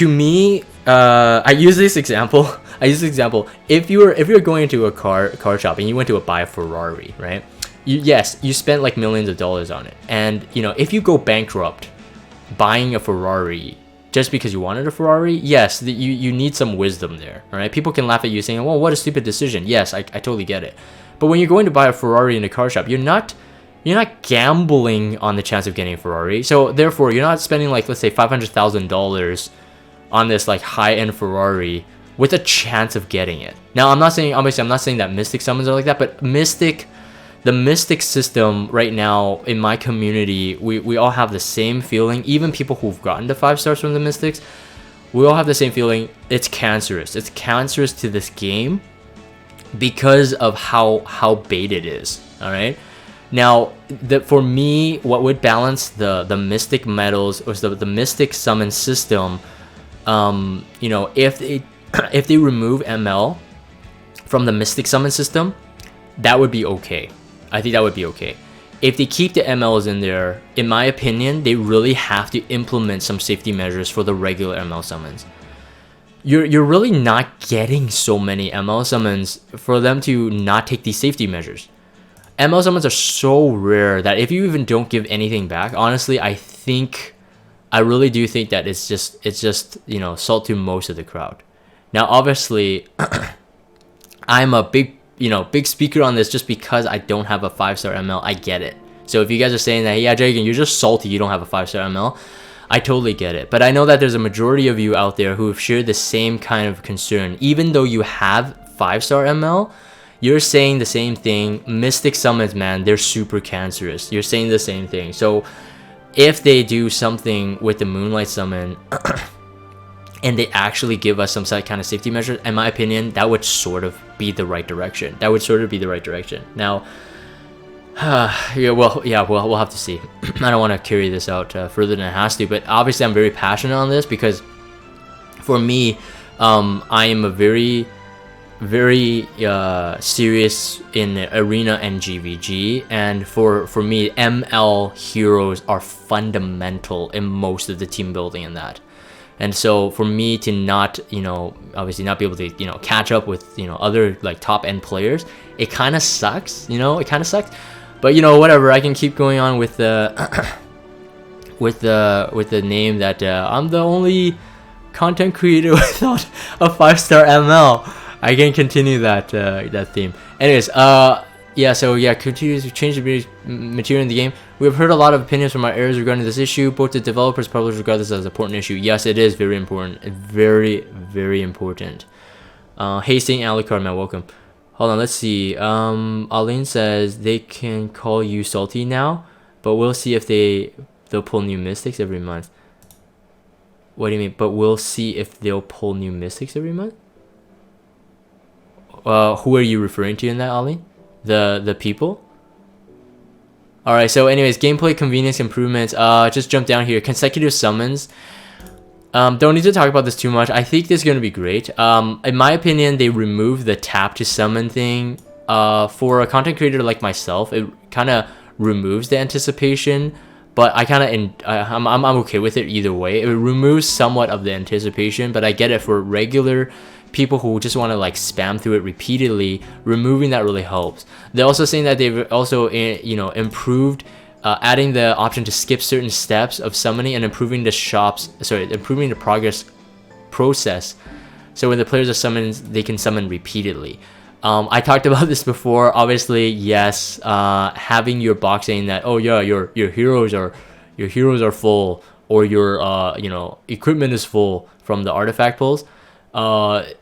me, I use this example. If you're going into a car shop and you went to buy a Ferrari, right? You spent like millions of dollars on it, and if you go bankrupt buying a Ferrari just because you wanted a Ferrari, yes, you need some wisdom there. All right, people can laugh at you saying, well, what a stupid decision. Yes, I totally get it. But when you're going to buy a Ferrari in a car shop, you're not gambling on the chance of getting a Ferrari. So therefore, you're not spending, like, let's say $500,000 on this like high-end Ferrari with a chance of getting it. Now, I'm not saying that Mystic summons are like that, but the Mystic system right now in my community, we all have the same feeling. Even people who've gotten the 5 stars from the Mystics, we all have the same feeling. It's cancerous. It's cancerous to this game because of how bait it is. All right. Now, for me, what would balance the Mystic medals or the Mystic summon system, if they remove ML from the Mystic summon system, that would be okay. I think that would be okay. If they keep the MLs in there, in my opinion, they really have to implement some safety measures for the regular ML summons. You're really not getting so many ML summons for them to not take these safety measures. ML summons are so rare that if you even don't give anything back, honestly, I really do think that it's just salt to most of the crowd. Now, obviously, I'm a big speaker on this just because I don't have a 5-star ML. I get it. So if you guys are saying that, yeah, Dragon, you're just salty you don't have a 5-star ML, I totally get it. But I know that there's a majority of you out there who have shared the same kind of concern. Even though you have 5-star ML, you're saying the same thing. Mystic summons, man, they're super cancerous. You're saying the same thing. So if they do something with the Moonlight summon and they actually give us some kind of safety measure, in my opinion, that would sort of be the right direction. Now, we'll have to see. I don't want to carry this out further than it has to, but obviously I'm very passionate on this because for me, I am a very very serious in arena and GVG, and for me, ML heroes are fundamental in most of the team building in that. And so for me to not, obviously not be able to, catch up with, other like top end players, it kind of sucks, it kind of sucks. But whatever, I can keep going on with the with the name that I'm the only content creator without a 5-star ML. I can continue that that theme. Anyways, yeah, so yeah, continue to change the material in the game. We have heard a lot of opinions from our heirs regarding this issue. Both the developers and publishers regard this as an important issue. Yes, it is very important. Very, very important. Hastings Alucard, man, welcome. Hold on, let's see. Aline says they can call you salty now, but we'll see if they'll pull new mystics every month. What do you mean? But we'll see if they'll pull new mystics every month? Who are you referring to in that, Aline? The people? Alright, so anyways, gameplay convenience improvements. Just jump down here. Consecutive summons. Don't need to talk about this too much. I think this is going to be great. In my opinion, they removed the tap to summon thing. For a content creator like myself, it kind of removes the anticipation. But I'm okay with it either way. It removes somewhat of the anticipation, but I get it for regular people who just want to like spam through it repeatedly. Removing that really helps. They're also saying that they've also improved adding the option to skip certain steps of summoning and improving the progress process. So when the players are summoned, they can summon repeatedly. I talked about this before. Obviously, yes, having your box saying that, oh yeah, your heroes are full, or your equipment is full from the artifact pulls.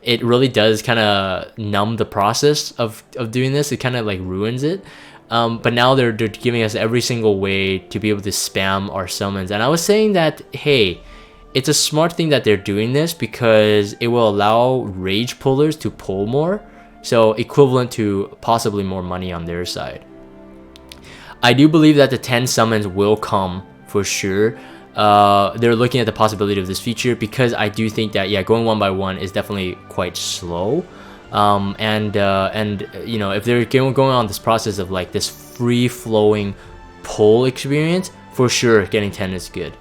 It really does kind of numb the process of doing this. It kind of like ruins it. But now they're giving us every single way to be able to spam our summons. And I was saying that, hey, it's a smart thing that they're doing this because it will allow rage pullers to pull more. So equivalent to possibly more money on their side. I do believe that the 10 summons will come for sure. They're looking at the possibility of this feature because I do think that, yeah, going one by one is definitely quite slow. And if they're going on this process of like this free-flowing pull experience, for sure getting 10 is good.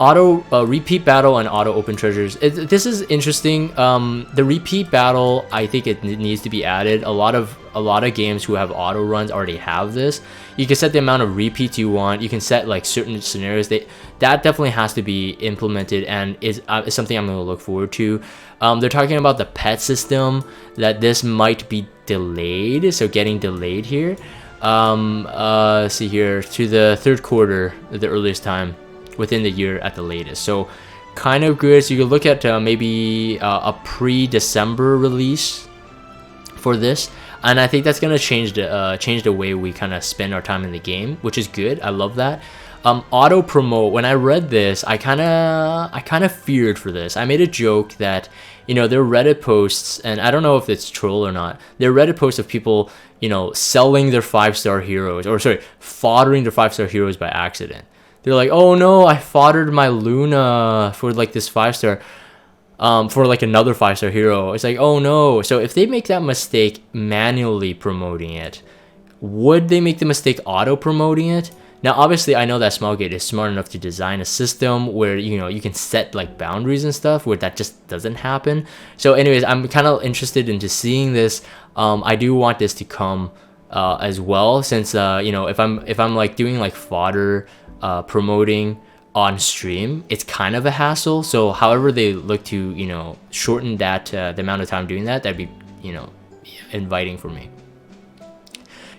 Auto repeat battle and auto open treasures. This is interesting. The repeat battle, I think it needs to be added. A lot of games who have auto runs already have this. You can set the amount of repeats you want. You can set like certain scenarios. That definitely has to be implemented and is something I'm going to look forward to. They're talking about the pet system, that this might be delayed, so getting delayed here. See here, to the third quarter at the earliest time, within the year at the latest. So kind of good. So you could look at maybe a pre-December release for this, and I think that's gonna change the way we kind of spend our time in the game, which is good. I love that. Auto promote. When I read this, I kind of feared for this. I made a joke that there are Reddit posts, and I don't know if it's troll or not. There are Reddit posts of people selling their 5-star heroes, or sorry, foddering their 5-star heroes by accident. They're like, oh no, I foddered my Luna for like this 5-star, for like another 5-star hero. It's like, oh no. So if they make that mistake manually promoting it, would they make the mistake auto promoting it? Now, obviously, I know that Smilegate is smart enough to design a system where you can set like boundaries and stuff where that just doesn't happen. So, anyways, I'm kind of interested into seeing this. I do want this to come as well, since if I'm like doing like fodder promoting on stream, it's kind of a hassle. So, however they look to shorten that the amount of time doing that, that'd be inviting for me.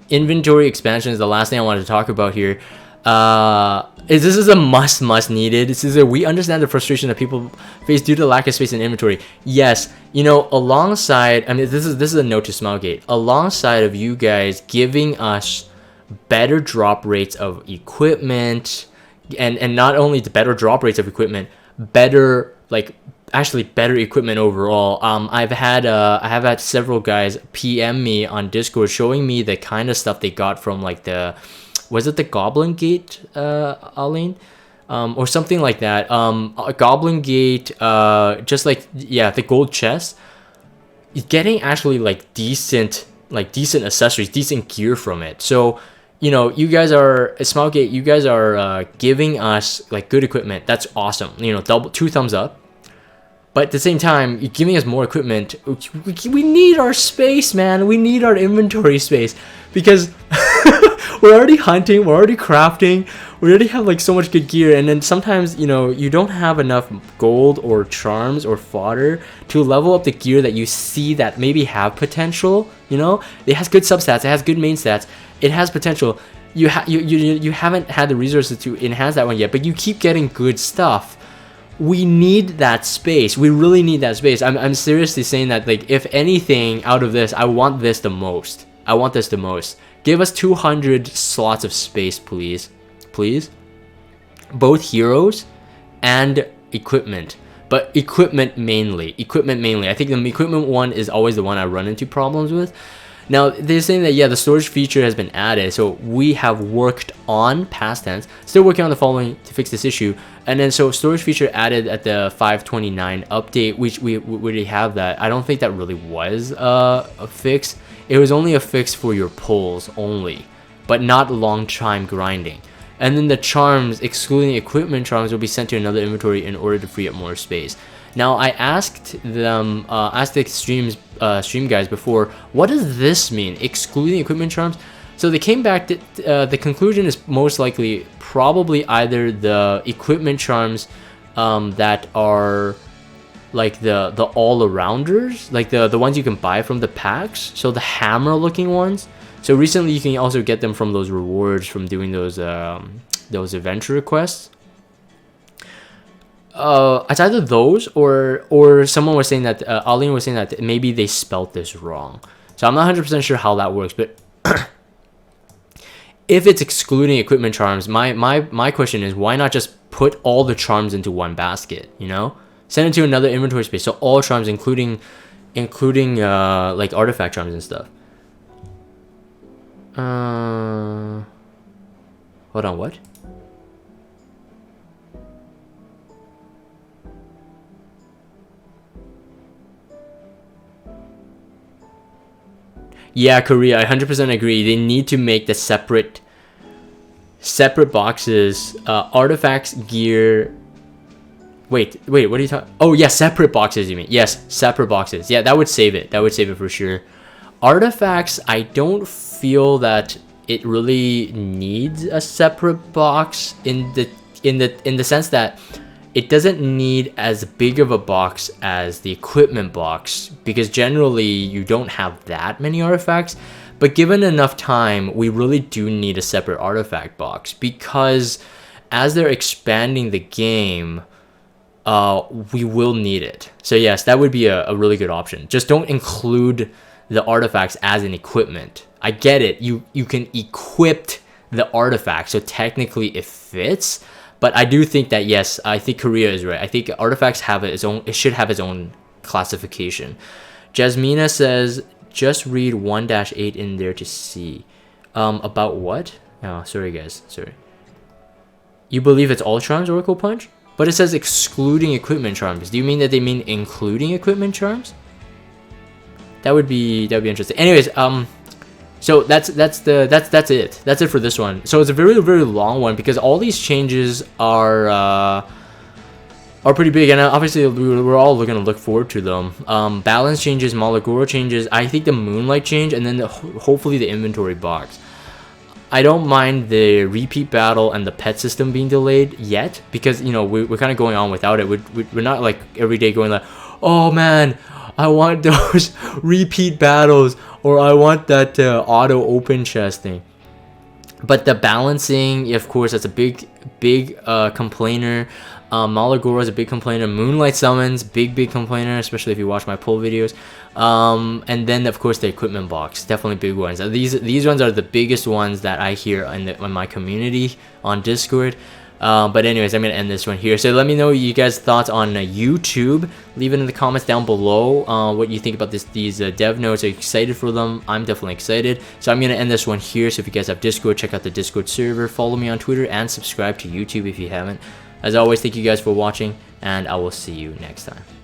Inventory expansion is the last thing I wanted to talk about here. This is a must needed. This is we understand the frustration that people face due to lack of space in inventory. Yes, alongside, I mean, this is a note to Smilegate. Alongside of you guys giving us better drop rates of equipment, and not only the better drop rates of equipment, better equipment overall. I have had several guys PM me on Discord showing me the kind of stuff they got from like was it the Goblin Gate, Aline? Or something like that. Goblin Gate, just like, yeah, the gold chest. getting actually like decent accessories, decent gear from it. So, you know, you guys are Smilegate, you guys are giving us like good equipment. That's awesome. You know, two thumbs up. But at the same time, you're giving us more equipment. We need our space, man. We need our inventory space because we're already hunting, we're already crafting, we already have like so much good gear, and then sometimes, you know, you don't have enough gold or charms or fodder to level up the gear that you see that maybe have potential. You know, it has good substats, it has good main stats, it has potential. You haven't had the resources to enhance that one yet, but you keep getting good stuff. We need that space. We really need that space. I'm seriously saying that, like, if anything out of this, I want this the most. I want this the most. Give us 200 slots of space, please. Please. Both heroes and equipment. But equipment mainly. Equipment mainly. I think the equipment one is always the one I run into problems with. Now, they're saying that, yeah, the storage feature has been added. So we have worked on, past tense, still working on the following to fix this issue. And then, so storage feature added at the 529 update, which we already have that. I don't think that really was a fix. It was only a fix for your pulls only, but not long time grinding. And then the charms, excluding equipment charms, will be sent to another inventory in order to free up more space. Now, I asked them, asked the stream guys before, what does this mean, excluding equipment charms? So they came back that the conclusion is most likely probably either the equipment charms that are like the all-arounders, like the ones you can buy from the packs, so the hammer-looking ones. So recently you can also get them from those rewards from doing those adventure requests. It's either those or someone was saying that Aline was saying that maybe they spelt this wrong. So I'm not 100% sure how that works, but if it's excluding equipment charms, my question is, why not just put all the charms into one basket, you know? Send it to another inventory space, so all charms, including like artifact charms and stuff. Hold on, what? Yeah, Korea, I 100% agree. They need to make the separate boxes, artifacts, gear. Wait, what are you talking? Oh yeah, separate boxes, you mean? Yes, separate boxes. Yeah, that would save it. That would save it for sure. Artifacts, I don't feel that it really needs a separate box in the sense that it doesn't need as big of a box as the equipment box, because generally you don't have that many artifacts. But given enough time, we really do need a separate artifact box, because as they're expanding the game, we will need it. So yes, that would be a really good option. Just don't include the artifacts as an equipment. I get it. You can equip the artifact, so technically it fits. But I do think that, yes, I think Korea is right. I think artifacts have its own. It should have its own classification. Jasmina says, just read 1-8 in there to see. About what? Oh, sorry guys. Sorry. You believe it's all charms, Oracle Punch? But it says excluding equipment charms. Do you mean that they mean including equipment charms? That would be interesting. Anyways, so that's it. That's it for this one. So it's a very long one because all these changes are pretty big, and obviously we're all gonna look forward to them. Balance changes, Molagora changes. I think the Moonlight change, and then hopefully the inventory box. I don't mind the repeat battle and the pet system being delayed yet, because you know we're kind of going on without it. We're not like every day going like, oh man, I want those repeat battles, or I want that auto open chest thing. But the balancing, of course, that's a big complainer. Molagora is a big complainer. Moonlight summons, big complainer, especially if you watch my pull videos. And then of course the equipment box, definitely big ones. These ones are the biggest ones that I hear in my community on Discord. But anyways, I'm gonna end this one here. So let me know you guys' thoughts on YouTube. Leave it in the comments down below what you think about these dev notes. Are you excited for them? I'm definitely excited. So I'm gonna end this one here. So if you guys have Discord, check out the Discord server, follow me on Twitter, and subscribe to YouTube if you haven't. As always, thank you guys for watching, and I will see you next time.